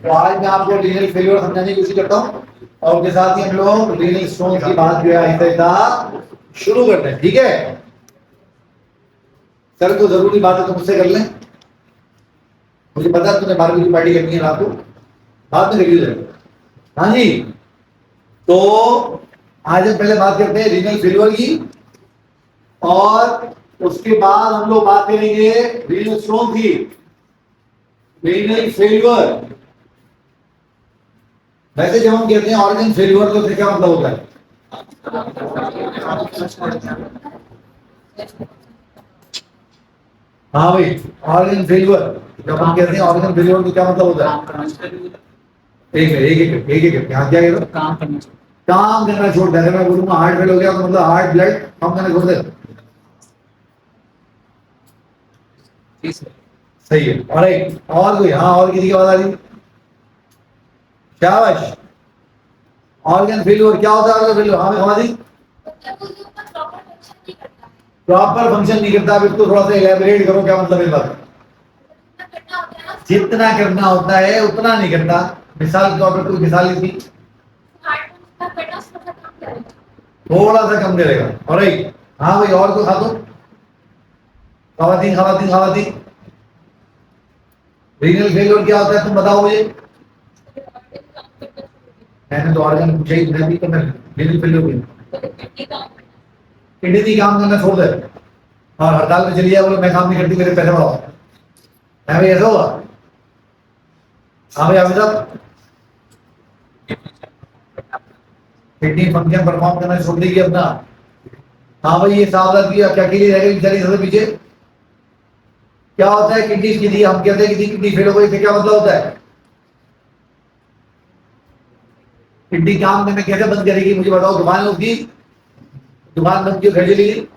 तो आज मैं आपको रीनल फेलियर समझाने की कोशिश करता हूँ और उसके साथ ही हम लोग रीनल स्टोन की बात जो है आहिस्ता शुरू करते हैं। ठीक है सर, तो जरूरी बात है तो मुझसे कर लें। मुझे पता है तुमने 12वीं की पार्टी करनी है रात को, बाद में करिए। हाँ जी, तो आज हम पहले बात करते हैं रीनल फेलियर की और उसके बाद हम लोग बात करेंगे रीनल स्टोन की। रीनल फेलियर, वैसे जब हम कहते हैं ऑर्गन फेलियर तो क्या मतलब होता है? हाँ भाई, ऑर्गन फेलियर, जब हम कहते हैं ऑर्गन फेलियर तो क्या मतलब होता है? एक क्या क्या कह काम करना छोड़ दे। मैं बोलूंगा हार्ट फेल हो गया तो मतलब हार्ट ब्लड काम करना छोड़ दे। सही है। और कोई? हाँ, और किसी की आवाज आ रही? शाबाश। ऑर्गन फेलियर क्या होता है? ऑर्गन फेलियर हमें हमारी प्रॉपर फंक्शन नहीं करता। अब इसको थोड़ा सा इलैबोरेट करो, क्या मतलब इस बात? जितना करना होता है उतना नहीं करता। मिसाल के तौर पर कोई मिसाल थी, थोड़ा सा कम करेगा। और हाँ भाई, और तो खा दो। खवातीन खवातीन खवातीन, रीनल फेलियर क्या होता है तुम बताओ मुझे। मैंने तो ऑर्गन पूछा ही नहीं करना। रीनल फेलियर किडनी काम करना छोड़ दे और हड़ताल में चली जाए, बोलो मैं काम नहीं करती, मेरे पैसे बढ़ाओ। है भाई, ऐसा होगा? हाँ भाई अभी साहब, किडनी फंक्शन परफॉर्म करना छोड़ देगी अपना। हाँ भाई, ये सावधान किया क्या के लिए रह गई बेचारी सबसे पीछे? क्या होता है किडनी के लिए? हम कहते हैं कि किडनी फेल हो गई, क्या मतलब होता है? किडनी काम करना कैसे बंद करेगी मुझे बताओ। दुकान उसकी दुकान बंद क्यों कर चलेगी?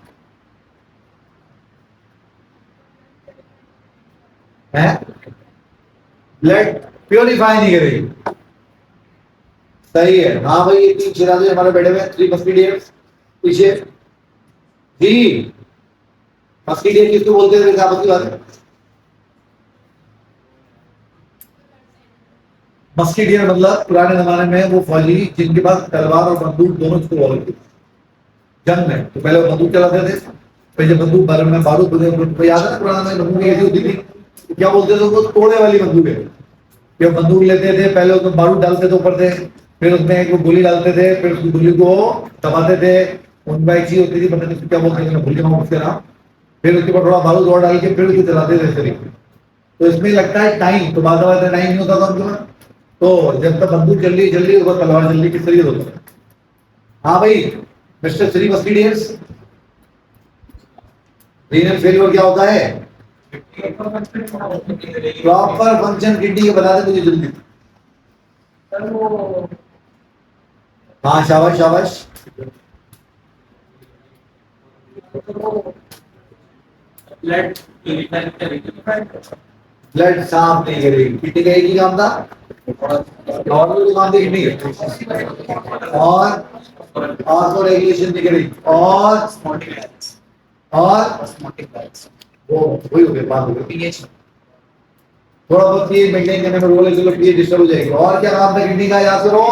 है ब्लड प्योरीफाई नहीं करेगी। सही है। हाँ भाई, ये 3 शराबी हमारे बैठे हुए 3 मस्कीडियर्स पीछे जी। मस्कीडियर किसको बोलते थे? आपस की बात है। मस्कीडियर मतलब पुराने जमाने में वो फौजी जिनके पास तलवार और बंदूक दोनों चीजें हुआ करती थी। जंग में तो पहले वो बंदूक चलाते थे, फिर जब बंदूक बारूद में तो याद है ना पुराना में बंदूक कैसी होती थी? तो क्या बोलते थे? वो तोड़े वाली बंदूक है। जब बंदूक लेते थे पहले उसमें बारूद डालते थे ऊपर से, फिर उसमें एक गोली डालते थे, फिर उस गोली को दबाते थे। उनका एक चीज होती थी, पता नहीं क्या बोलते थे, भूल गया उसका नाम। फिर उसके ऊपर थोड़ा बारूद और डाल के फिर उसको चलाते थे शरीर। तो इसमें लगता है टाइम, तो बाद में टाइम नहीं होता था उनके पास। तो जब तक बंदूक चल रही उसका तलवार चल रही, किस तरीके होता है? हाँ भाई, मिस्टर श्री मस्कीडियर्स, रीनल फेलियर क्या होता है? प्रॉपर फंक्शन किडनी के बता दे मुझे जल्दी। हाँ शाबाश शाबाश। ब्लड साफ नहीं करेगी। किडनी का एक ही काम था, नॉर्मल काम थी किडनी के। और रेगुलेशन नहीं करेगी। और वो वही हो गया, बात हो गई। थोड़ा बहुत ये मेंटेन करने में रोल है, चलो ये डिस्टर्ब हो जाएगी। और क्या काम था किडनी का? याद करो।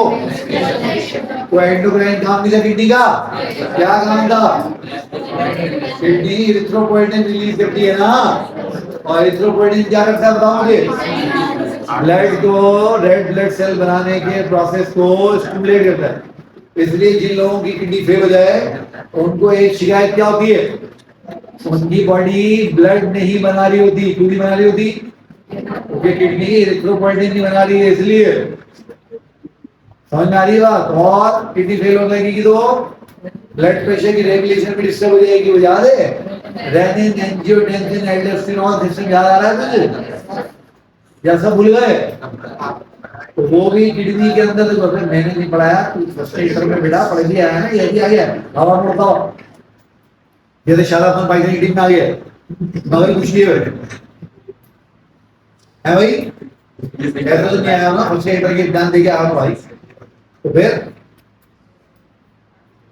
तो एंडोक्राइन काम नहीं था किडनी का? क्या काम था? किडनी इरिथ्रोपोएटिन रिलीज करती है ना, और इरिथ्रोपोएटिन क्या करता है बताओ मुझे? ब्लड को, रेड ब्लड सेल बनाने के प्रोसेस को स्टिमुलेट करता है। इसलिए जिन लोगों की किडनी फेल हो जाए उनको एक शिकायत क्या होती है? उनकी बॉडी ब्लड नहीं बना रही होती। क्यों नहीं बना रही होती? क्योंकि किडनी इरिथ्रोपोएटिन नहीं बना रही है, इसलिए। समझ में आ रही है बात? और किडनी फेल हो जाएगी तो ब्लड प्रेशर की रेगुलेशन भी डिस्टर्ब हो जाएगी। वो याद है? रेनिन, एंजियोटेंसिन, एल्डोस्टेरोन सिस्टम याद आ रहा है तुझे? या सब भूल गए? तो वो भी किडनी के अंदर तो मैंने नहीं पढ़ाया, तू में बेटा पढ़ लिया है ना, ये भी आ गया हवा में उड़ता हुआ। जैसे शादाब भाई की टीम में आ गया, मगर कुछ नहीं है भाई। ऐसा तो नहीं आया ना, फर्स्ट एड के एग्जाम देके आया भाई। तो फिर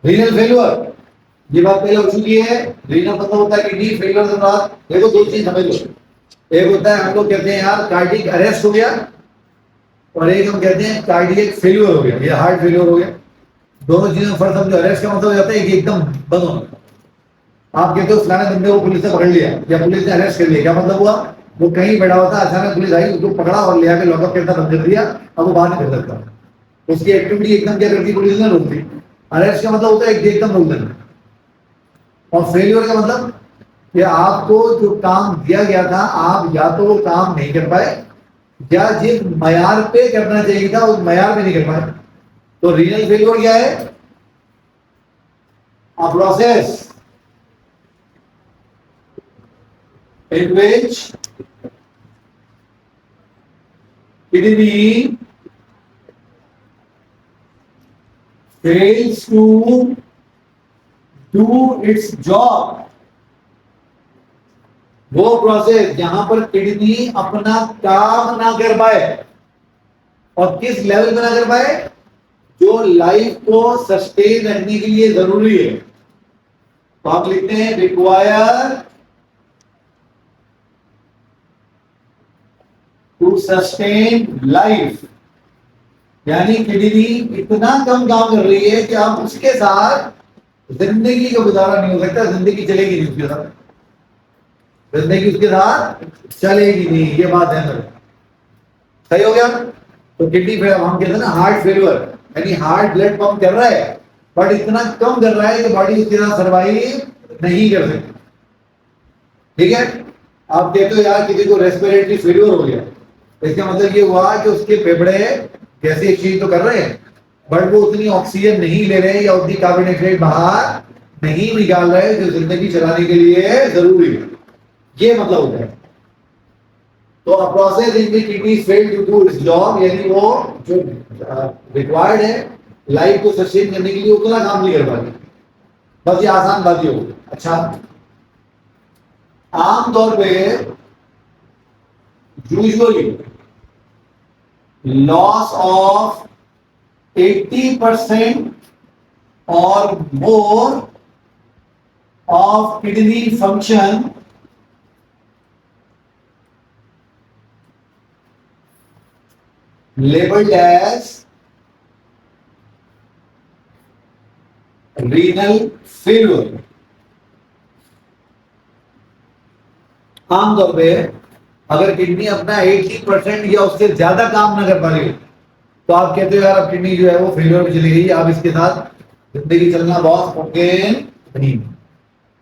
रीनल फेलियर, ये बात पहले हो चुकी है। रीनल मतलब होता है किडनी फेलियर के बाद देखो 2 चीज समझ लो। एक होता है हम लोग कहते हैं यार कार्डियक अरेस्ट हो गया, और एक हम कहते हैं कार्डियक फेल्यूर हो गया या हार्ट फेल्यूर हो गया। दोनों चीजों में फर्क समझो। अरेस्ट का मतलब हो जाता है कि एकदम बंद होना। आप कहते हो फलाने बंदे को पुलिस ने पकड़ लिया या पुलिस ने अरेस्ट कर लिया, क्या मतलब हुआ? वो कहीं बैठा हुआ था, अचानक पुलिस आई, उसको पकड़ा और ले आके लॉकअप के अंदर बंद कर दिया, अब वो बाहर नहीं कर सकता। उसकी एक्टिविटी एकदम क्या करती, पुलिस ने रोक दी। अरेस्ट का मतलब होता है एकदम रोक देना। और फेल्योर का मतलब कि आपको जो काम दिया गया था, आप या तो वो काम नहीं कर पाए या जिस मयार पे करना चाहिए था उस मयार पे नहीं कर पाए। तो रीनल फेल्योर क्या है? A process in which kidney fails to do its job। वो प्रोसेस जहां पर किडनी अपना काम ना कर पाए, और किस लेवल पे ना कर पाए? जो लाइफ को सस्टेन रखने के लिए जरूरी है। तो आप लिखते हैं रिक्वायर टू सस्टेन लाइफ, यानी किडनी इतना कम काम कर रही है कि आप उसके साथ जिंदगी का गुजारा नहीं हो सकता, जिंदगी चलेगी नहीं उसके साथ, जिंदगी उसके साथ चलेगी नहीं। ये बात है मेरे, सही हो गया? तो किडनी फेल हम कहते हैं ना हार्ट फेलियर, यानी हार्ट ब्लड पंप कर रहा है बट इतना कम कर रहा है कि बॉडी उसके साथ सर्वाइव नहीं कर सकती। ठीक है? आप कहते हो यार किसी को रेस्पिरेटरी फेलियर हो गया, इसका मतलब ये हुआ कि उसके फेफड़े जैसी एक्सचेंज तो कर रहे हैं बट वो उतनी ऑक्सीजन नहीं ले रहे या उतनी कार्बन डाइऑक्साइड बाहर नहीं निकाल रहे जो जिंदगी चलाने के लिए जरूरी है। ये मतलब होता है। तो a process in the kidney fail to do its job, यानी वो जो रिक्वायर्ड है लाइफ को सस्टेन करने के लिए उतना काम नहीं कर पाती। बस ये आसान बात ही होगी। अच्छा, आमतौर पे usually loss of 80% or more of kidney function labeled as renal failure। आमतौर पे अगर किडनी अपना 80% या उससे ज्यादा काम ना कर पा रही हो तो आप कहते हो यार अब किडनी जो है वो फेलियर में चली गई, आप इसके साथ जिंदगी चलना बहुत मुमकिन नहीं।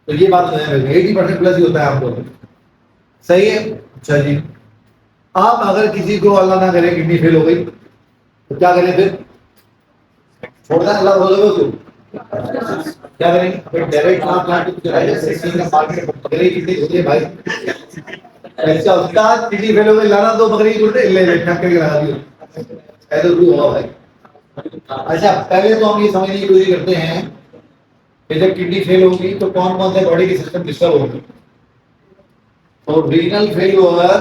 तो ये बात है 80% प्लस ही होता है आपको, सही है? अच्छा जी, आप अगर किसी को अल्लाह ना करे किडनी फेल हो गई तो क्या करें फिर? छोड़ना अल्लाह बोले तो क्या करेंगे? फिर डायरेक्ट ट्रांसप्लांट कराएंगे, सेक्शन का मार्केट पकड़े कितनी होती है भाई। ऐसा उस्ताद किडनी फेल हो गई, लाना दो बकरी उल्टे ले ले ठक करके लगा दियो, ऐसा भी हुआ भाई। अच्छा, पहले तो हम ये समझने की कोशिश करते हैं कि जब किडनी फेल होगी तो कौन कौन से बॉडी के सिस्टम डिस्टर्ब होंगे। तो रीनल फेलियर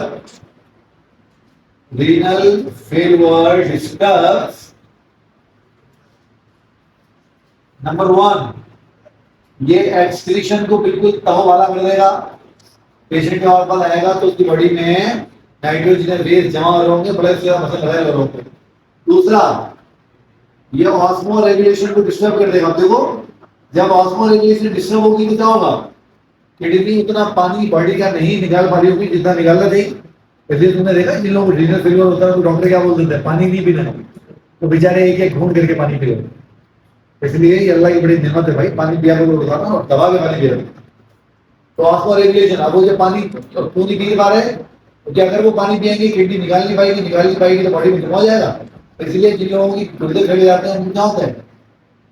डिस्टर्ब्स नंबर 1, ये एक्सक्रीशन को बिल्कुल तहो वाला कर देगा। पेशेंट के पास आएगा तो उसकी बॉडी में नाइट्रोजन वेस्ट जमा हो रहे होंगे, ब्लड से मसल लगाए हो रहे होंगे। दूसरा, ये ऑस्मो रेगुलेशन को डिस्टर्ब कर देगा। देखो जब ऑस्मो रेगुलेशन डिस्टर्ब होगी तो क्या होगा? किडनी उतना पानी बॉडी का नहीं निकाल पा रही होगी जितना निकालना चाहिए। इसलिए तुमने देखा जिन लोगों को रीनल फेलियर होता है तो डॉक्टर क्या बोल देते हैं? पानी नहीं पीना, तो बेचारे एक एक घूंट करके पानी पी रहे। इसलिए ये अल्लाह की बड़ी नेमत है भाई, पानी पिया करो रोजाना और दबा के पानी पिया। तो ऑस्मो रेगुलेशन, अब वो जब पानी क्यों नहीं पी पा रहे तो क्या अगर वो पानी पिएंगे किडनी निकाल नहीं पाएगी तो बॉडी में जमा हो जाएगा। इसलिए जिन लोगों की गुर्दे फैले जाते हैं उनको क्या होता है?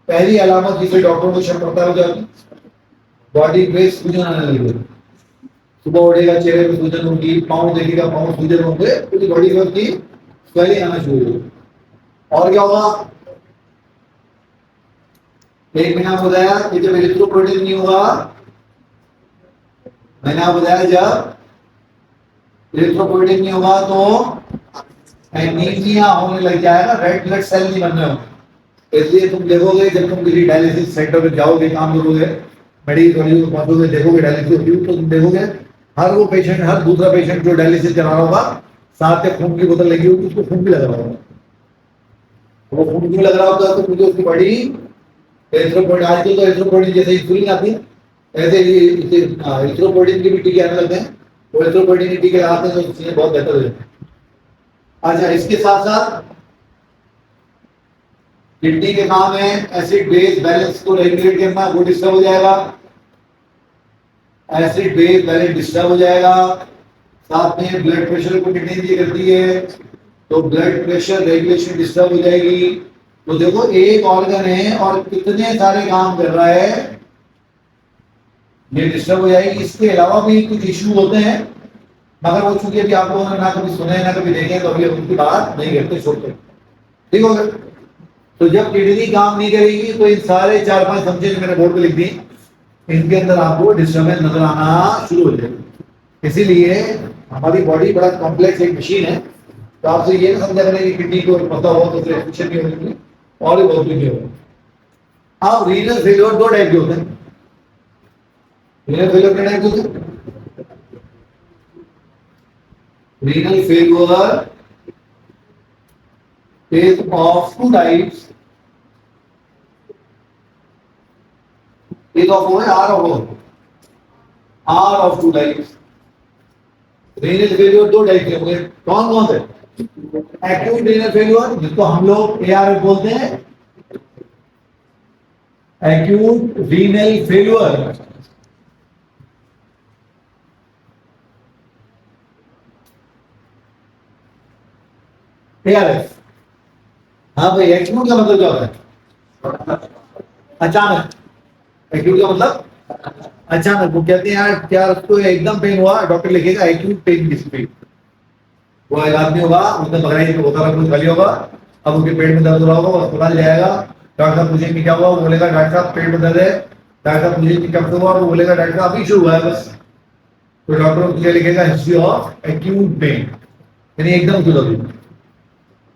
पहली अलामत जिसे डॉक्टरों को शक पड़ता है बॉडी पे सूजन आने लगी। सुबह उठेगा चेहरे पे सूजन होगी, पाँव देखेगा पाँव सूजन होंगे, पूरी बॉडी में उसकी स्वेलिंग आना शुरू होगी। और क्या होगा? एक मैंने आपको बताया कि जब इलेक्ट्रोप्रोटीन नहीं होगा, मैंने आपको बताया जब इलेक्ट्रोप्रोटीन नहीं होगा तो एनीमिया होने लग जाएगा, रेड ब्लड सेल नहीं बनने होंगे। इसलिए तुम देखोगे जब तुम किसी डायलिसिस सेंटर पे जाओगे, काम करोगे, मेडिकल कॉलेज में पहुंचोगे, देखोगे डायलिसिस होती है तो तुम देखोगे हर वो पेशेंट, हर दूसरा पेशेंट जो डायलिसिस करा रहा होगा साथ में खून की बोतल लगी होगी, उसको खून भी लग रहा होगा। वो खून क्यों लग रहा होता है? तो क्योंकि उसकी बॉडी एरिथ्रोपोइटिन, आजकल तो एरिथ्रोपोइटिन जैसे इंसुलिन आती है ऐसे ही एरिथ्रोपोइटिन की भी टीके आने लगते हैं। वो एरिथ्रोपोइटिन की टीके लगाते हैं तो चीजें बहुत बेहतर हो जाती है। अच्छा, इसके साथ साथ किडनी के काम है एसिड बेस बैलेंस को रेगुलेट करना, वो डिस्टर्ब हो जाएगा, एसिड बेस बैलेंस डिस्टर्ब हो जाएगा। साथ में ब्लड प्रेशर को मेंटेन भी करती है, तो ब्लड प्रेशर रेगुलेशन डिस्टर्ब हो जाएगी। तो देखो एक ऑर्गन है और कितने सारे काम कर रहा है, ये डिस्टर्ब हो जाएगी। इसके अलावा भी कुछ इश्यू होते हैं, मगर वो चूंकि अभी आप लोगों ने ना कभी सुने ना कभी देखे, तो अभी उनकी बात नहीं करते, छोड़ते। ठीक हो गया? तो जब किडनी काम नहीं करेगी तो इन सारे 4-5 फंक्शन जो मैंने बोर्ड पे लिख दी, इनके अंदर आपको डिस्टर्बेंस नजर आना शुरू हो जाएगी। इसीलिए हमारी बॉडी बड़ा कॉम्प्लेक्स एक मशीन है। तो आपसे ये ना समझा करें कि किडनी को पता हो तो फिर एफिशिएंट नहीं होगी और भी बहुत कुछ नहीं होगा। अब रीनल फेलियर दो टाइप के होते हैं। रीनल फेलियर कितने टाइप के होते हैं? Renal failure is of two types. Is of R of O. R of two types. Renal failure दो टाइप के होंगे। कौन कौन से? एक्यूट रीनल फेलियर जिसको हम लोग ARF बोलते हैं, एक्यूट रीनल फेलियर। ARF। हाँ भाई, एक्यूट का मतलब क्या होता है? अचानक। एक्यूट का मतलब अचानक। वो कहते हैं यार क्या उसको एकदम पेन हुआ, डॉक्टर लिखेगा एक्यूट पेन डिस्ट्रीट। वो एक आदमी होगा, उसने बकराइश में होता कुछ खाली होगा, अब उसके पेट में दर्द हो रहा होगा, वो अस्पताल जाएगा, डॉक्टर साहब मुझे क्या हुआ? वो बोलेगा डॉक्टर साहब पेट में दर्द है। डॉक्टर साहब मुझे कब से हुआ? वो बोलेगा डॉक्टर साहब अभी शुरू हुआ है बस। तो डॉक्टर मुझे लिखेगा हिस्ट्री ऑफ एक्यूट पेन, यानी एकदम शुरू होगी।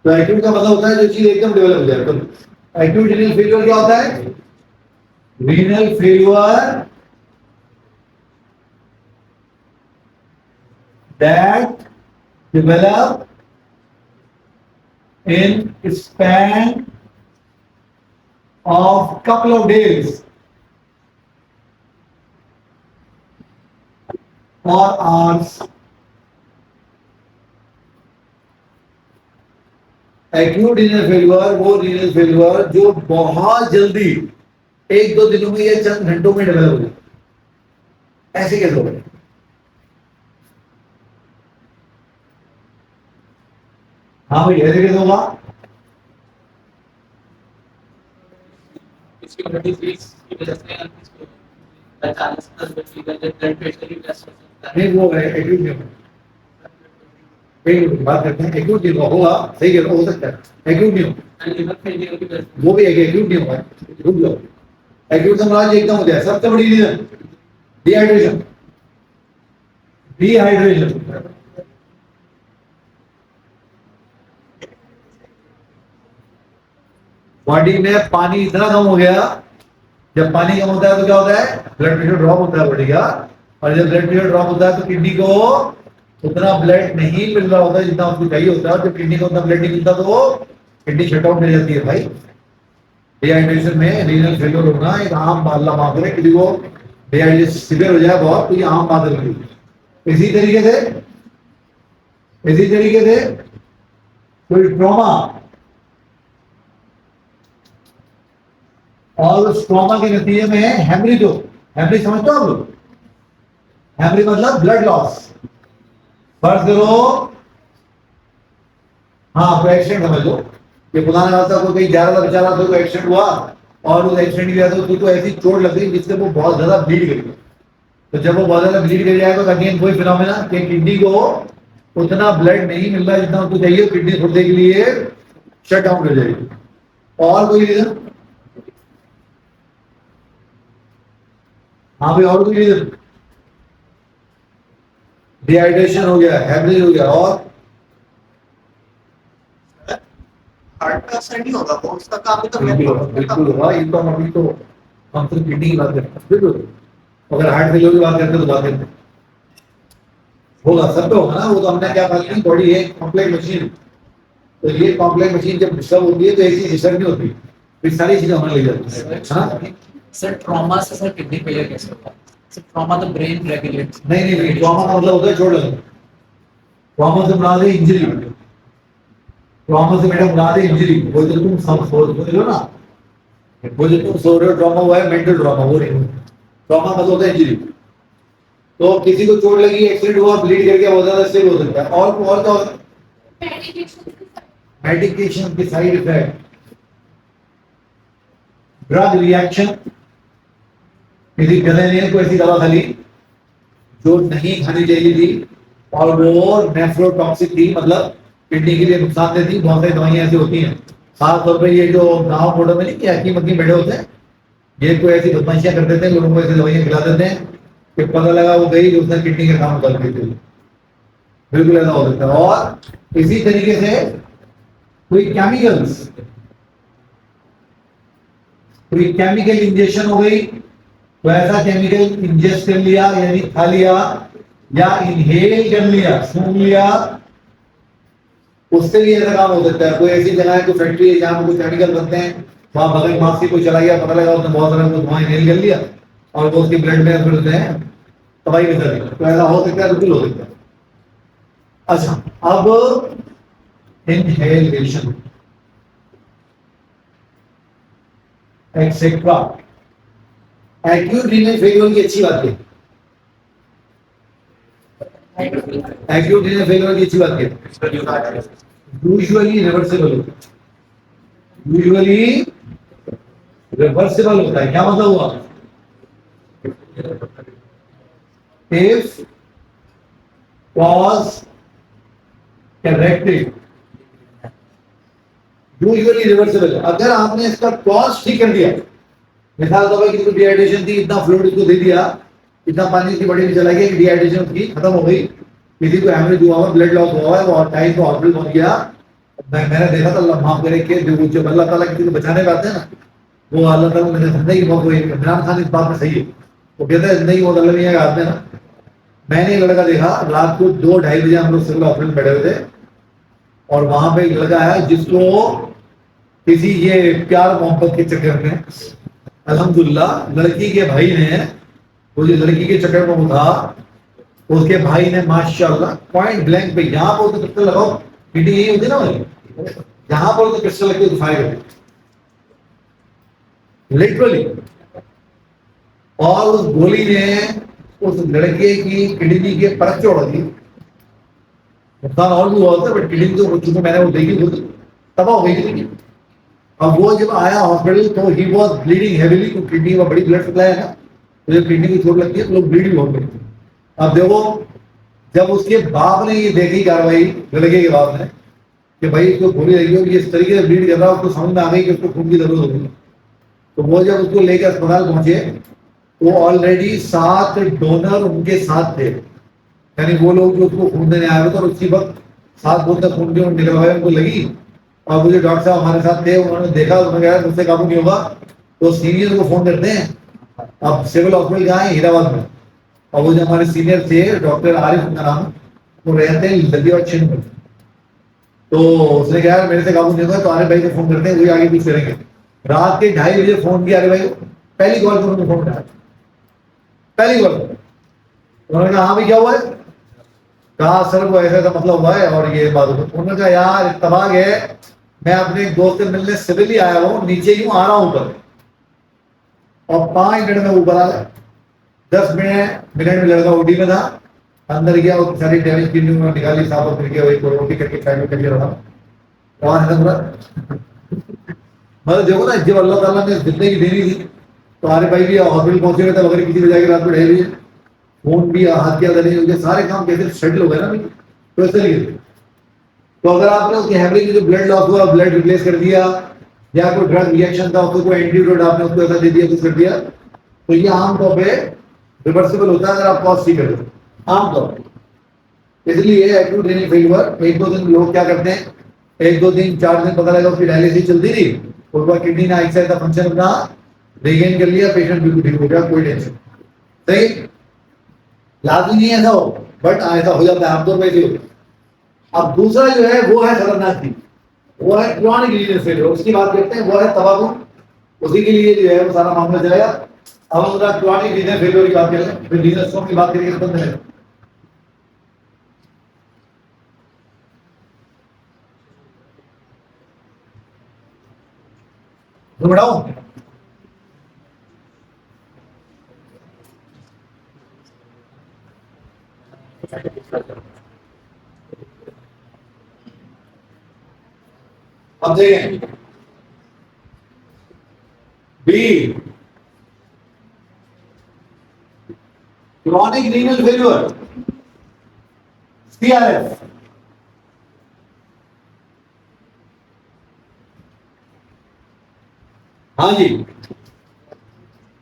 तो एक्यूट का मतलब होता है जो चीज एकदम डेवलप हो जाए। तो एक्यूट रीनल फेलियर क्या होता है? Renal failure that develop in span of couple of days or hours. Acute renal failure वो रीनल फेलियर जो बहुत जल्दी 1-2 दिनों में या चंद घंटों में डेवलप हो जाए। ऐसे कैसे होगा? हाँ भाई, ऐसे कैसे होगा? नहीं, वो है एक्यूट नहीं होगा। बात करते हैं एक्यूट नहीं होगा, सही कह रहा हो सकता है एक्यूट नहीं होगा, वो भी एक्यूट नहीं होगा। रुक जाओ, एक्यूट समझ एकदम हो जाए। सबसे बड़ी रीजन डिहाइड्रेशन। डिहाइड्रेशन बॉडी में पानी इतना कम हो गया। जब पानी कम होता है तो क्या होता है? ब्लड प्रेशर ड्रॉप होता है बॉडी का। और जब ब्लड प्रेशर ड्रॉप होता है तो किडनी को उतना ब्लड नहीं मिल रहा होता है जितना उसको चाहिए होता है। और जब किडनी को उतना ब्लड नहीं मिलता तो वो किडनी शट डाउन कर जाती है। भाई, डिहाइड्रेशन में रीनल फेलियर होना एक आम बात है। किसी को डिहाइड्रेशन सीवियर हो जाए बहुत, तो ये आम बात है। इसी तरीके से कोई ट्रॉमा और उस ट्रॉमा के नतीजे में हेमरेज हो। हेमरेज समझते हो आप लोग? हेमरेज मतलब ब्लड लॉस। फर्ज करो, हाँ, कोई एक्सीडेंट समझ लो कि खुदा ना खास्ता कोई कहीं जा रहा था बेचारा, तो कोई एक्सीडेंट हुआ और उस एक्सीडेंट की वजह से उसको ऐसी चोट लग गई जिससे वो बहुत ज्यादा ब्लीड कर गया। तो जब वो बहुत ज्यादा ब्लीड कर जाएगा तो अगेन कोई फिनोमेना कि किडनी को उतना ब्लड नहीं मिल रहा है जितना उसको चाहिए, किडनी छोड़ने के लिए शट डाउन कर जाएगी। और कोई रीजन? हाँ भाई, और कोई रीजन? डिहाइड्रेशन हो गया, हेमरेज हो गया, और हार्ट का असर नहीं होगा, वो उसका काम तो बिल्कुल होगा। ये तो हम अभी तो हम सिर्फ किडनी की बात करते हैं। बिल्कुल, अगर हार्ट फेलियर की बात करते हैं तो बात करते हैं। होगा, सब पे होगा ना, वो तो हमने क्या बात की, बॉडी है कॉम्प्लेक्स मशीन। तो ये कॉम्प्लेक्स मशीन जब डिस्टर्ब होती है तो एक चीज डिस्टर्ब नहीं होती, फिर सारी चीजें होने लग जाती है। हाँ सर ट्रॉमा से सर किडनी फेलियर कैसे होता है? सर ट्रॉमा तो ब्रेन रेगुलेट्स। नहीं, ट्रॉमा का मतलब होता है छोड़ लगा। ट्रॉमा से मुराद है इंजरी, ट्रॉमा से मैडम मुराद है इंजरी। वो जो तुम सब सोच रहे हो ना, वो जो तुम सो रहे हो ट्रॉमा हुआ है मेंटल ट्रॉमा, वो नहीं। ट्रॉमा मतलब होता है इंजरी। तो किसी को चोट लगी, एक्सीडेंट हुआ, ब्लीड करके बहुत ज्यादा सिवियर हो सकता है। और क्या होता है? मेडिकेशन के साइड इफेक्ट, ड्रग रिएक्शन। किसी गधे ने कोई ऐसी दवा खा ली जो नहीं खानी चाहिए थी और वो नेफ्रोटॉक्सिक थी, मतलब किडनी के लिए नुकसानदेह थी। बहुत सारी दवाइयां ऐसी होती हैं, खास तौर पे ये जो गांव मोड़ों में नहीं क्या हकीम हकीम बैठे होते हैं, ये कोई ऐसी बदमाशियां कर देते हैं, लोगों को ऐसी दवाइयां खिला देते हैं कि पता लगा वो गई तो उसने किडनी का काम कर दी थी। बिल्कुल ऐसा हो सकता है। और इसी तरीके से कोई केमिकल्स, कोई केमिकल इंजेक्शन हो गई, तो ऐसा केमिकल इंजेस्ट कर लिया यानी खा लिया या इनहेल कर लिया, सूंघ लिया, उससे भी ऐसा काम हो सकता है। कोई ऐसी जगह है, कोई फैक्ट्री है जहाँ पे कोई केमिकल बनते हैं, वहां बगल मास्क से कोई चला गया, पता लगा उसने बहुत सारा धुआं इनहेल कर लिया और वो उसके ब्लड में फिर उसने तबाही कर दी। तो ऐसा हो सकता है, बिल्कुल हो सकता है। अच्छा, अब inhalation etcetera. Acute renal failure की अच्छी बात है, एक्यूट रीनल फेलियर की अच्छी बात है, यूजुअली रिवर्सिबल होता है, यूजुअली रिवर्सिबल होता है। क्या मतलब हुआ? If cause corrected, usually reversible. अगर आपने इसका कॉज ठीक कर दिया, मिसाल तो भाई किसी को डिहाइड्रेशन थी, इतना फ्लूइड उसको दे दिया, इतना पानी उसकी बॉडी में चला गया कि डिहाइड्रेशन उसकी खत्म हो गई, किसी को हेमरेज हुआ है, ब्लड लॉस हुआ है, वो टाइम को हॉस्पिटल पहुंच गया। मैंने देखा था, अल्लाह माफ करे कि जो अल्लाह ताला किसी को बचाने पे आते हैं ना, वो अल्लाह ताला मैंने जिंदगी बहुत हुई। इमरान खान इस बात में सही है, वो कहते हैं जिंदगी बहुत अल्लाह मियां के हाथ में ना। मैंने एक लड़का देखा, रात को 2-2:30 बजे हम लोग सिविल हॉस्पिटल में बैठे हुए थे और वहां पे एक लड़का है जिसको किसी ये प्यार मोहब्बत के चक्कर में, अल्हम्दुलिल्लाह लड़की के भाई ने, वो जो लड़की के चक्कर में वो था, उसके भाई ने माशाल्लाह पॉइंट ब्लैंक पे, यहाँ पर तो पिस्टल लगाओ, पीटी यही होती ना भाई, यहाँ पर तो पिस्टल लगे तो फायर करते लिटरली। और उस गोली ने उस लड़के की किडनी के परत चढ़ा दी। नुकसान और भी हुआ होता, बट किडनी तो चूंकि मैंने वो देखी, वो तबाह हो गई थी। अब वो जब आया हॉस्पिटल तो ही वाज ब्लीडिंग हेवीली, तो किडनी में बड़ी ब्लड सप्लाई है ना, तो जब किडनी की चोट लगती है तो लोग ब्लीड भी होते हैं। अब देखो, जब उसके बाप ने ये देखी कार्रवाई, लड़के के बाप ने, कि भाई इसको गोली लगी होगी, इस तरीके से ब्लीड कर रहा है, उसको समझ में आ गई कि उसको खून की जरूरत होगी। तो वो जब उसको लेकर अस्पताल पहुंचे, वो ऑलरेडी 7 डोनर उनके साथ थे, यानी वो लोग जो उसको खून देने आए हुए थे, और उसी वक्त 7 बूंद खून की निकलवाए उनको लगी। और वो जो डॉक्टर साहब हमारे साथ थे, उन्होंने देखा, उन्होंने कहा मुझसे काबू नहीं होगा, तो सीनियर को फोन करते हैं। अब सिविल हॉस्पिटल कहाँ है? हैदराबाद में। और वो जो हमारे सीनियर थे, डॉक्टर आरिफ उनका नाम, वो रहते हैं लदिया छिंद में। तो उसने कहा मेरे से काबू नहीं होगा, तो आरिफ भाई को फोन करते हैं, वही आगे कुछ करेंगे। रात के 2:30 बजे फोन किया आरिफ भाई को, पहली कॉल पर उन्होंने फोन उठाया, पहली कॉल। उन्होंने कहा हाँ भाई क्या हुआ है? कहा सर वो ऐसा ऐसा मतलब हुआ है और ये बात हो। उन्होंने कहा यार इत्तफाक है, मैं अपने एक दोस्त से मिलने सिविल ही आया हूँ, नीचे ही आ रहा हूँ ऊपर, और 5 मिनट में ऊपर आ गया। 10 मिनट में लड़का ओडी में था, अंदर गया और सारी डैमेज किडनी में निकाली, साफ करके वही रोटी करके खाने करके रहा वहां है पूरा। मतलब देखो ना, जब अल्लाह ताला ने जिंदगी देनी थी, तो आरे भाई भी हॉस्पिटल पहुंचे हुए थे, वगैरह किसी वजह के रात में ढह फोन भी हाथ किया था, नहीं सारे काम कैसे सेटल हो गए ना भाई, तो इसलिए। तो अगर आपने उसके हेमरेज में जो ब्लड लॉस हुआ, ब्लड रिप्लेस कर दिया, या कोई ड्रग रिएक्शन था, उसको कोई एंटीडोट आपने उसको ऐसा दे दिया, कुछ कर दिया, तो ये आमतौर पे रिवर्सिबल होता है अगर आप कॉज ठीक कर दो, आमतौर पर। इसलिए एक्यूट रीनल फेलियर 1-2 दिन लोग क्या करते हैं, 1-2 दिन 4 दिन पता लगा उसकी डायलिसिस चलती थी, उसके बाद किडनी ने एक साइड का फंक्शन अपना रिगेन कर लिया, पेशेंट बिल्कुल ठीक हो गया, कोई टेंशन। सही, लाजमी नहीं ऐसा हो बट ऐसा हो जाता है आमतौर पर ऐसे होता है। अब दूसरा जो है वो है खतरनाक चीज, वो है क्रॉनिक रीनल फेलियर, उसकी बात करते हैं, वो है तबाकू। उसी के लिए जो है वो सारा मामला चलेगा। अब हम जरा क्रॉनिक रीनल फेलियर की बात करें, फिर रीनल स्टोन की बात करेंगे तो बंद है। बढ़ाओ अब देखें B chronic renal failure, CRF. हाँ जी,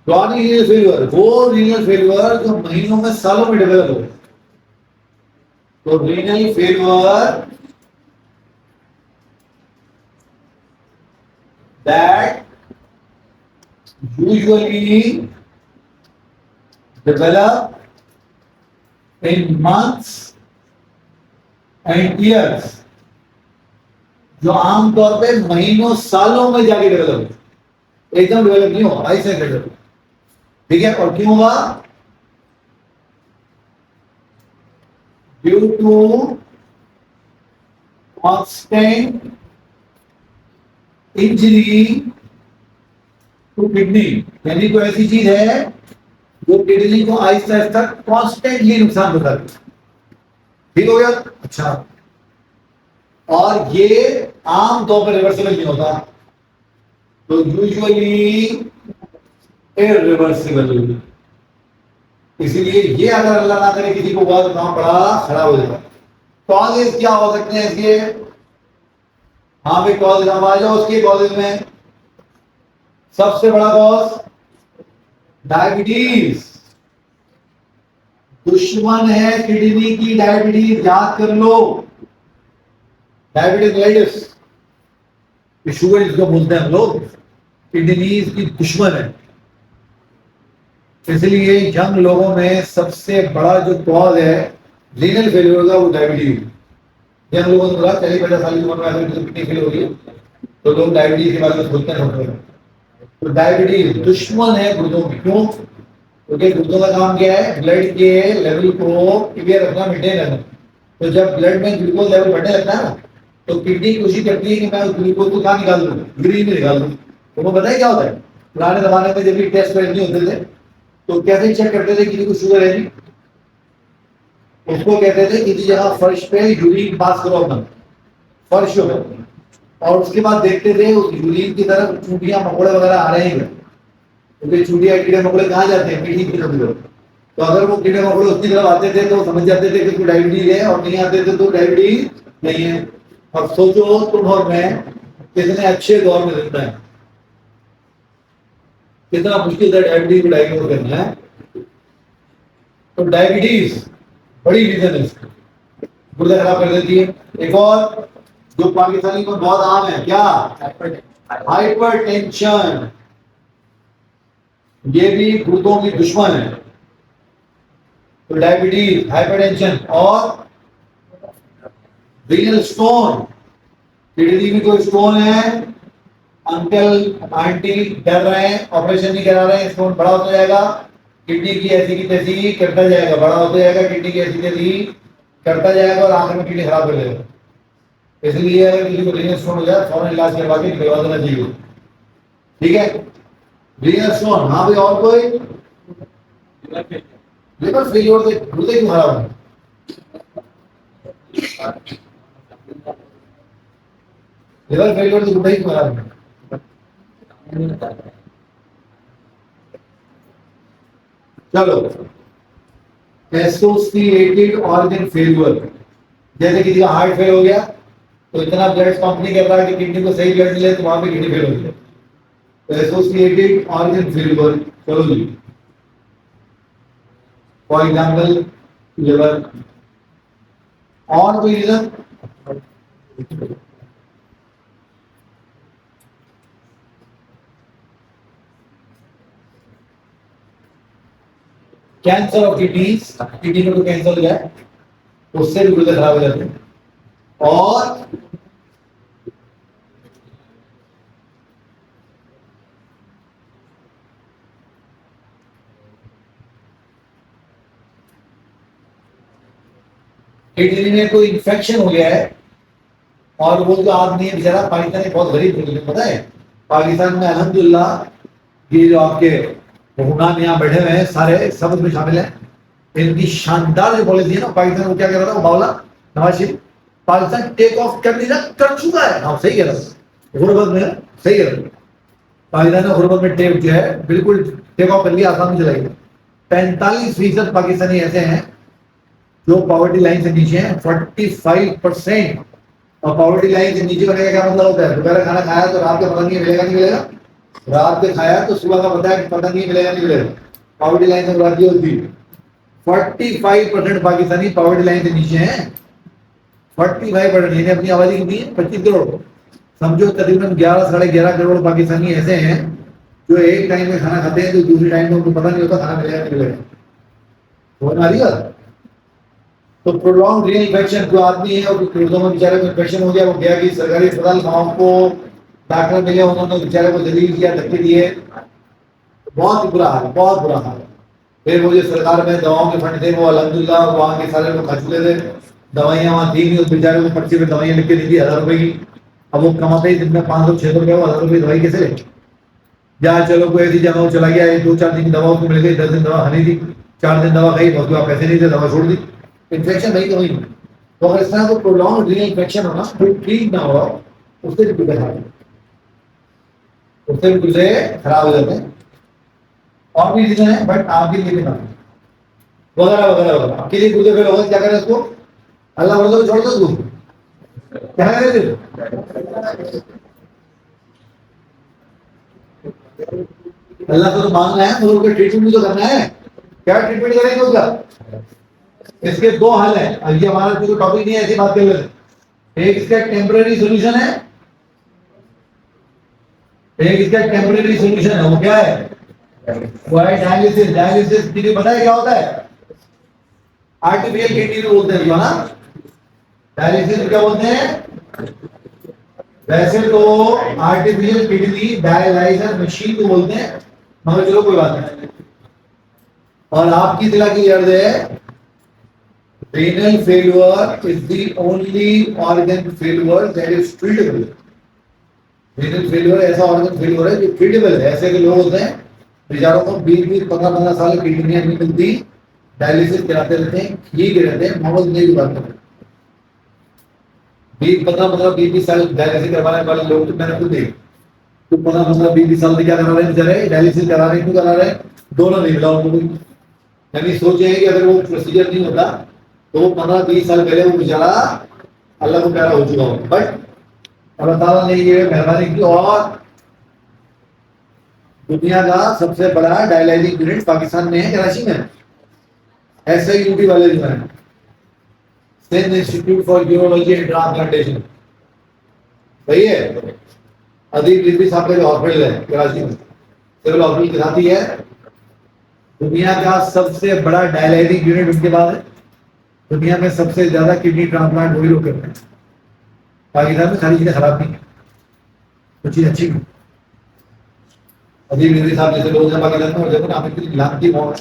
क्रॉनिक रीनल फेलियर वो रीनल फेलियर जो महीनों में सालों में डेवलप हो। तो renal failure that usually develop in months and years, जो आमतौर पे महीनों सालों में जाके डेवलप, एकदम डेवलप नहीं होगा, ऐसे डेवलप। ठीक है, और क्यों हुआ? Due to constant injury to kidney, यानी कोई ऐसी चीज है जो किडनी को आहिस्ता आहिस्ता कॉन्स्टेंटली नुकसान होता है। ठीक हो गया? अच्छा, और ये आम तौर पर रिवर्सिबल नहीं होता, तो यूजुअली इरिवर्सिबल। इसीलिए ये अगर अल्लाह ना करे किसी को हुआ तो काम बड़ा खराब हो जाएगा। कॉजेज क्या हो सकते हैं इसके? हाँ भाई, कॉजेज हम आ जाओ उसके कॉजेज में। सबसे बड़ा कॉज डायबिटीज, दुश्मन है किडनी की डायबिटीज, याद कर लो। डायबिटीज मेलिटस, शुगर जिसको बोलते हैं हम लोग, किडनीज की दुश्मन है। इसलिए यंग लोगों में सबसे बड़ा जो कॉज है रीनल फेलियर का, वो डायबिटीज। यंग लोगों ने बोला 40-50 साल की उम्र में किडनी फेल हो रही है, तो लोग डायबिटीज के बारे में सोचते हैं। तो डायबिटीज दुश्मन है गुर्दों की। क्यों? क्योंकि गुर्दों का काम क्या है? ब्लड के लेवल को क्लियर रखना, मेंटेन रखना। तो जब ब्लड में ग्लूकोज लेवल बढ़ने लगता है ना, तो किडनी कोशिश करती है कि मैं उस ग्लूकोज को कहाँ निकाल दूं? यूरिन में निकाल दूं। तो वो बताया क्या होता है? पुराने जमाने में जब भी टेस्ट नहीं होते थे तो कैसे चेक करते थे किसी को शुगर है नहीं? उसको कहते थे किसी जगह फर्श पे यूरिन पास करो अपना, फर्श हो, और उसके बाद देखते थे उस यूरिन की तरफ चूंटियां मकोड़े वगैरह आ रहे हैं, क्योंकि चूंटियां कीड़े मकोड़े कहाँ जाते हैं? किडनी की तरफ। तो अगर वो कीड़े मकोड़े उसकी तरफ आते थे तो समझ जाते थे कि डायबिटीज है, और नहीं आते थे तो डायबिटीज नहीं है। अब सोचो तुम और मैं कितने अच्छे दौर में जिंदा है, कितना मुश्किल था डायबिटीज को डायग्नोज करना है। तो डायबिटीज बड़ी रीजन है इसकी, गुर्दा खराब कर देती है। एक और जो पाकिस्तानी को बहुत आम है, क्या? हाइपरटेंशन। ये भी गुर्दों की दुश्मन है। तो डायबिटीज, हाइपरटेंशन और रीनल स्टोन। किडनी में कोई स्टोन है, अंकल आंटी डर रहे हैं, ऑपरेशन नहीं करा रहे हैं, स्टोन बड़ा होता जाएगा, किडनी की ऐसी की तैसी करता जाएगा, बड़ा होता जाएगा, किडनी की ऐसी तैसी करता जाएगा, और आखिर में किडनी खराब कर देगा। इसलिए अगर किसी को रीनल स्टोन हो जाए फौरन इलाज करवा के निकलवा देना चाहिए। ठीक है, रीनल स्टोन। हाँ भाई, और कोई? लिवर फेलियर से गुर्दे क्यों खराब है? लिवर फेलियर से गुर्दे क्यों खराब है? चलो, एसोसिएटेड ऑर्गन फेलियर, जैसे किसी का हार्ट फेल हो गया तो इतना ब्लड पंप नहीं कर रहा कि किडनी को सही ब्लड मिले, तो वहां पे किडनी फेल हो गया। तो एसोसिएटेड ऑर्गन फेलियर, चलो जी, फॉर एग्जाम्पल लिवर। और कोई reason? Cancer of kidneys, kidney में कोई कैंसर हो जाए उससे भी गुर्दे खराब हो जाते हैं। और किडनी में कोई इन्फेक्शन हो गया है, और वो जो आदमी है बेचारा, पाकिस्तान में बहुत गरीब मुल्क है, पता है पाकिस्तान में अल्हम्दुलिल्लाह ये जो आपके हुक्मरान यहाँ बैठे हुए हैं सारे सब उसमें शामिल हैं, इनकी शानदार जो पॉलिसी है ना, पाकिस्तान को क्या कह रहा था बावला नवाज शरीफ, पाकिस्तान टेक ऑफ कर नहीं रहा, कर चुका है। हाँ सही कह रहा है, गुरबत में सही कह रहा है, पाकिस्तान ने गुरबत में टेक जो है बिल्कुल टेक ऑफ कर लिया, आसाम में चलाएगी। 45% पाकिस्तानी ऐसे हैं जो पॉवर्टी लाइन से नीचे हैं, 45%। और पॉवर्टी लाइन से नीचे होने का क्या मतलब होता है? दोपहर खाना खाया तो रात का पता नहीं मिलेगा, नहीं मिलेगा, रात के खाया तो सुबह का पता है पता नहीं मिलेगा, नहीं मिलेगा। पॉवर्टी लाइन से बात ये होती है 45% पाकिस्तानी पॉवर्टी लाइन से नीचे हैं। 45% यानी अपनी आबादी कितनी है? 25 करोड़। समझो तकरीबन 11 साढ़े 11 करोड़ पाकिस्तानी ऐसे हैं जो एक टाइम में खाना खाते हैं, जो दूसरे टाइम में उनको पता नहीं होता खाना मिलेगा नहीं मिलेगा। समझ आ रही है? तो प्रोलॉन्ग री इन्फेक्शन जो आदमी है और गुर्दों में बेचारे को इन्फेक्शन हो गया, वो गया कि सरकारी अस्पताल, गाँव को डॉक्टर मिले, उन्होंने बेचारे को जलील किया, धक्के दिए, बहुत बुरा हाल, बहुत बुरा हाल। फिर वो जो सरकार में दवाओं के फंड थे वो अल्हम्दुलिल्लाह वहाँ के सारे लोग खा चुके थे, दवाइयाँ वहाँ थी नहीं, उस बेचारे को पर्ची पे दवाइयाँ लिख के दी थी 1000 रुपए की। अब वो कमाते ही दिन में 500-600 रुपये, 1000 रुपये दवाई कैसे ले? जहाँ चलो कोई ऐसी जगह चला गया, 2-4 दिन की दवा उसको मिल गई, 10 दिन दवा खानी थी, 4 दिन दवा खाई, बहुत पैसे नहीं थे, दवा छोड़ दी, इन्फेक्शन नहीं तो वही। तो अगर इस तरह को प्रोलॉन्ग री इन्फेक्शन होना, कोई ठीक ना हो, उससे भी गुर्दे खराब, उससे भी गुर्दे खराब हो जाते हैं। और भी रीजन है बट आपके लिए नहीं, वगैरह वगैरह वगैरह। आपके लिए गुर्दे फेल हो गए, क्या करें उसको? अल्लाह बोल दो, छोड़ दो उसको, क्या करें फिर? अल्लाह को तो मांगना है, मगर उसका ट्रीटमेंट भी तो करना है। क्या ट्रीटमेंट करेंगे उसका? इसके दो हल हैं, अब ये हमारा जो टॉपिक नहीं है ऐसी बात कर लेते हैं। एक इसका टेम्पररी सॉल्यूशन है, एक इसका टेम्पररी सॉल्यूशन है, वो क्या है? वो है डायलिसिस। डायलिसिस के लिए पता है क्या होता है? आर्टिफिशियल किडनी बोलते हैं ना, डायलिसिस क्या बोलते हैं? वैसे तो आर्टिफिशियल किडनी डायलाइजर मशीन को बोलते हैं, मगर चलो कोई बात नहीं। और आपकी जिला की अर्ज है renal failure is the only organ failure that is treatable. renal failure ऐसा organ failure है जो treatable है। ऐसे के लोग होते हैं बेचारों को 20-15 साल किडनियां नहीं मिलती, डायलिसिस कराते रहते हैं, ठीक रहते हैं, मोहम्मद नहीं बात करते। 20 साल डायलिसिस करवाने वाले लोग तो मैंने खुद देखे, तो 15-20 साल से क्या करा रहे हैं बेचारे? डायलिसिस करा रहे हैं। क्यों करा रहे हैं? डोनर नहीं मिला उनको। यानी सोचे कि अगर वो प्रोसीजर नहीं होता तो 15-20 साल पहले वो बेचारा अल्लाह को प्यारा हो चुका हो, बट अल्लाह ताला ने ये मेहरबानी की। और दुनिया का सबसे बड़ा डायलाइजिंग यूनिट पाकिस्तान में है, कराची में। SIUT वाले जो है, Sindh Institute for Urology and Transplantation, सही है? अदीब रिजवी साहब का जो हॉस्पिटल है कराची में, सिविल हॉस्पिटल के साथ ही है, दुनिया का सबसे बड़ा डायलाइजिंग यूनिट उनके पास है। दुनिया में सबसे ज्यादा किडनी ट्रांसप्लांट वही लोग करते हैं। पाकिस्तान में सारी चीजें खराब नहीं, कुछ चीज अच्छी नहीं। अजीब रिजवी साहब जैसे लोग हैं पाकिस्तान में, और देखो ना हमें कितनी लानती मौत,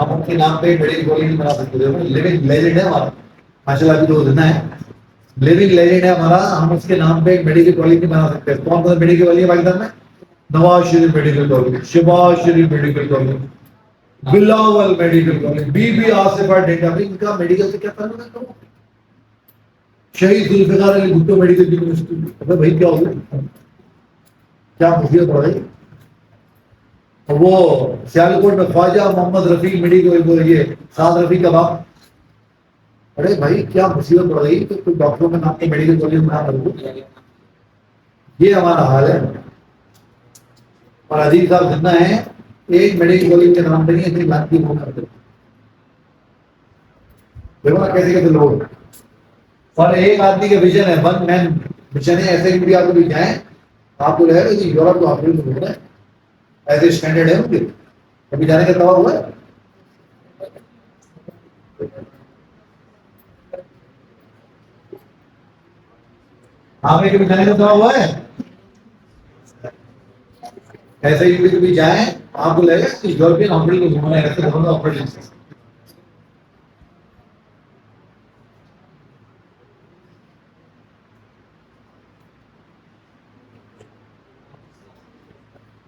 हम उनके नाम पे मेडिकल कॉलेज नहीं बना सकते। देखो लिविंग लेजेंड है हमारा, माशाल्लाह की तो जिंदा है, लिविंग लेजेंड है हमारा, हम उसके नाम पे मेडिकल कॉलेज नहीं बना सकते। कौन कौन मेडिकल कॉलेज है पाकिस्तान में? Nawaz Sharif medical college, Shahbaz Sharif medical college, Bilawal medical college, Bibi Asifa dental, इनका मेडिकल से क्या ताल्लुक है? शहीद जुल्फिकार अली भुट्टो मेडिकल यूनिवर्सिटी, अबे भाई क्या हो गया? क्या मुसीबत हो रही? वो सियालकोट में ख्वाजा मोहम्मद रफीक मेडिकल, ये साद रफीक का बाप, अरे भाई क्या मुसीबत हो रही? तो कोई डॉक्टरों के नाम पे मेडिकल कॉलेज में नाम रखो, ये हमारा हाल है। और अजीब साहब जितना है, एक मेडिकल कॉलेज के नाम पे नहीं इतनी बात की करते, देखो ना कैसे कैसे लोग। और एक आदमी का विजन है, वन मैन विजन है। ऐसे इंडिया को भी जाए, आपको रहेगा कि यूरोप तो आपको हो रहा है, ऐसे स्टैंडर्ड है उनके। कभी जाने का तवा हुआ है? आपने कभी जाने का दवा हुआ है? ऐसे ही कभी जाए आपको लगेगा कि यूरोपियन हॉस्पिटल को घूमना है, ऐसे घूमना ऑपरेशन।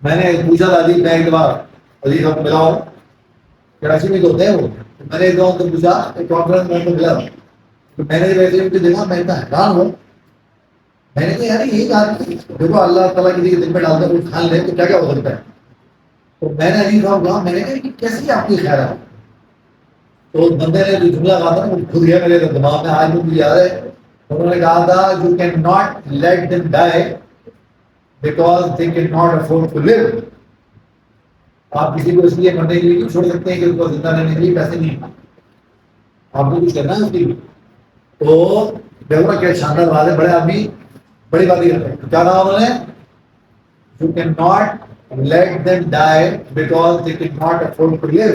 मैंने पूछा था अजीत मैं एक बार, अजीत हमको मिला हो कराची में तो होते हैं वो, तो मैंने एक बार उनसे पूछा, एक कॉन्फ्रेंस में उनको मिला, तो मैंने जब ऐसे उनको देखा मैं इतना हैरान हूँ। मैंने कहा यार ये आदमी देखो अल्लाह ताला किसी के दिल में डालता है कुछ खान ले तो क्या क्या हो सकता है। तो मैंने अजीत साहब कहा, मैंने कहा कि कैसी आपकी ख्याल है। तो उस बंदे ने जो जुमला कहा था ना वो खुद गया मेरे दिमाग में, आज मुझे याद है। उन्होंने कहा था you can not let them die because they can not afford to live. आप किसी को इसलिए मरने के लिए नहीं छोड़ सकते हैं कि उसको जिंदा रहने के लिए पैसे नहीं है, आपको कुछ करना है उसके लिए। तो देखो क्या शानदार बात है, बड़े आदमी बड़ी बात करते हैं। क्या कहा उन्होंने? You can not let them die because they can not afford to live.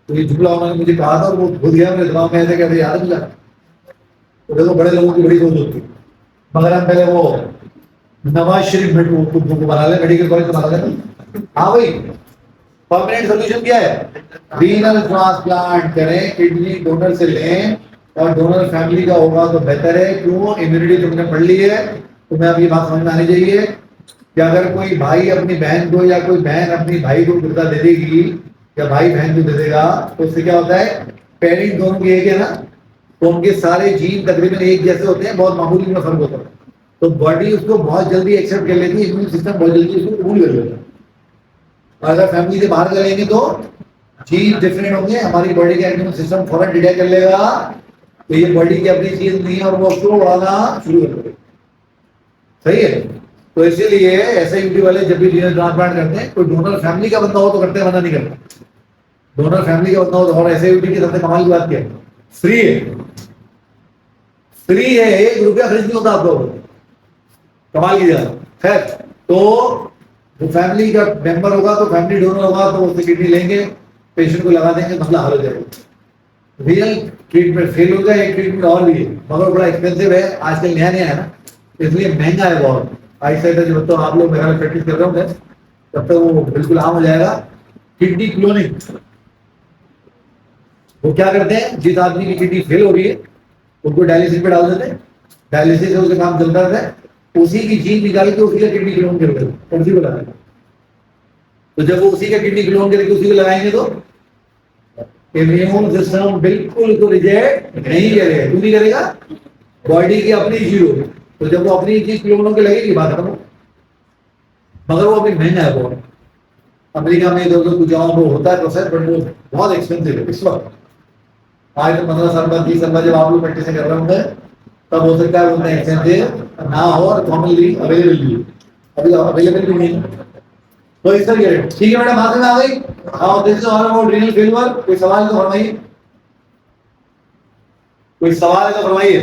तो ये जुमला उन्होंने मुझे कहा था और वो भूल गया मेरे दिमाग में, ऐसे कैसे याद है मुझे। तो देखो बड़े लोगों की बड़ी सोच होती है। मगर हम पहले वो नवाज शरीफ को बना ले, मेडिकल कॉलेज बना ले। हाँ भाई, परमानेंट सोल्यूशन क्या है? रीनल ट्रांसप्लांट करें, किडनी डोनर से लें और डोनर फैमिली का होगा तो बेहतर है। क्यों? इम्यूनिटी तुमने पढ़ ली है, तुम्हें अब ये बात समझ में आनी चाहिए कि अगर कोई भाई अपनी बहन को या कोई बहन अपनी भाई को गुर्दा दे देगी या भाई बहन को दे देगा तो उससे क्या होता है? पेरेंट दोनों की एक है ना, तो उनके सारे जीन तकरीबन एक जैसे होते हैं, बहुत मामूली में फर्क होता है। तो बॉडी उसको बहुत जल्दी एक्सेप्ट कर लेती है, इम्यून सिस्टम बहुत जल्दी उसको कबूल कर लेता है। और अगर फैमिली से बाहर करेंगे तो जीन डिफरेंट होंगे, हमारी बॉडी का इम्यून सिस्टम फौरन डिटेक्ट कर लेगा तो ये बॉडी की अपनी चीज नहीं है और वो उसको उड़ाना शुरू कर देगा। सही है? तो इसीलिए ऐसे यूटी वाले जब भी रीनल ट्रांसप्लांट करते हैं, कोई डोनर फैमिली का बंदा हो तो करते हैं, मना नहीं करते। डोनर फैमिली का बंदा हो तो, और ऐसे यूटी की सबसे कमाल की बात क्या है? फ्री है, फ्री है, 1 रुपया खर्च नहीं होता आप लोगों को। कमाल की बात। खैर, तो जो फैमिली का मेंबर होगा तो फैमिली डोनर होगा तो उससे किडनी लेंगे, पेशेंट को लगा देंगे, मसला हल हो जाएगा। रियल ट्रीटमेंट फेल हो जाए, एक ट्रीटमेंट और भी है मगर बड़ा एक्सपेंसिव है, आजकल नया नया है ना, इसलिए महंगा है बहुत। ऐसे जब तो आप लोग मेरा प्रैक्टिस कर रहे होंगे तब तक वो बिल्कुल आम हो जाएगा। किडनी क्लोनिंग, वो क्या करते हैं, जिस आदमी की किडनी फेल हो रही है उनको डायलिसिस पे डाल देते हैं, डायलिसिस से उसका काम चलता रहता है, उसी की जीन निकाल के उसी का किडनी क्लोन कर देते हैं, उसी को लगाएंगे। तो जब वो उसी का किडनी क्लोन करके उसी को लगाएंगे तो इम्यून सिस्टम बिल्कुल उसको रिजेक्ट नहीं करेगा। क्यों नहीं करेगा? बॉडी की अपनी चीज होगी, तो जब वो अपनी चीज क्लोन होकर लगेगी बात खत्म। मगर वो अभी महंगा है बहुत। अमेरिका में इधर उधर कुछ जगहों पर होता है प्रोसेस, बट वो बहुत एक्सपेंसिव है इस वक्त। आज तो 15 साल बाद 20 साल बाद जब आप लोग प्रैक्टिस कर रहे होंगे तब हो सकता है उतना एक्सपेंसिव ना हो और कॉमनली अवेलेबल भी हो, अभी अवेलेबल भी नहीं है। तो इस तरह ठीक है मैडम, बात में आ गई। हाँ, this is all about renal failure. कोई सवाल तो फरमाइए, कोई सवाल है तो फरमाइए।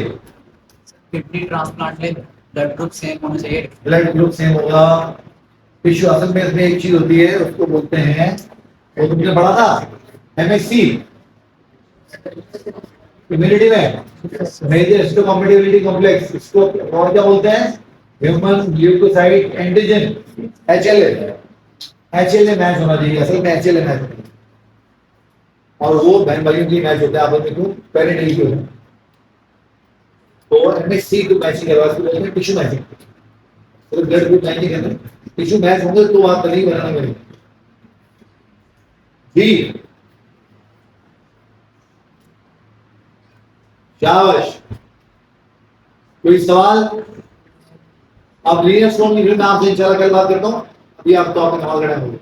किडनी ट्रांसप्लांट में ब्लड ग्रुप सेम होना चाहिए। ब्लड ग्रुप सेम होगा। टिश्यू असल में इसमें एक चीज होती है उसको बोलते हैं, वो तुमने पढ़ा था एमएससी इम्यूनिटी में, मेजर हिस्टोकॉम्पैटिबिलिटी कॉम्प्लेक्स, इसको और क्या बोलते हैं? Human leukocyte antigen, HLA. HLA match होना चाहिए, असल में एचएलए मैच होना चाहिए। और वो बहन भाइयों की मैच होता है, आप लोगों को पेरिनेल की होता है। तो एमएससी को मैचिंग करवा इसको बोलते हैं टिश्यू मैचिंग। तो ब्लड ग्रुप मैचिंग है ना, टिश्यू मैच होंगे तो आप नहीं बनाना पड़ेगा जी। शाबाश। कोई सवाल? आप लीनियर स्टोन की फिल्म में आपसे इंशाल्लाह कल बात करता हूँ। अभी आप तो आपने कमाल करना होगा।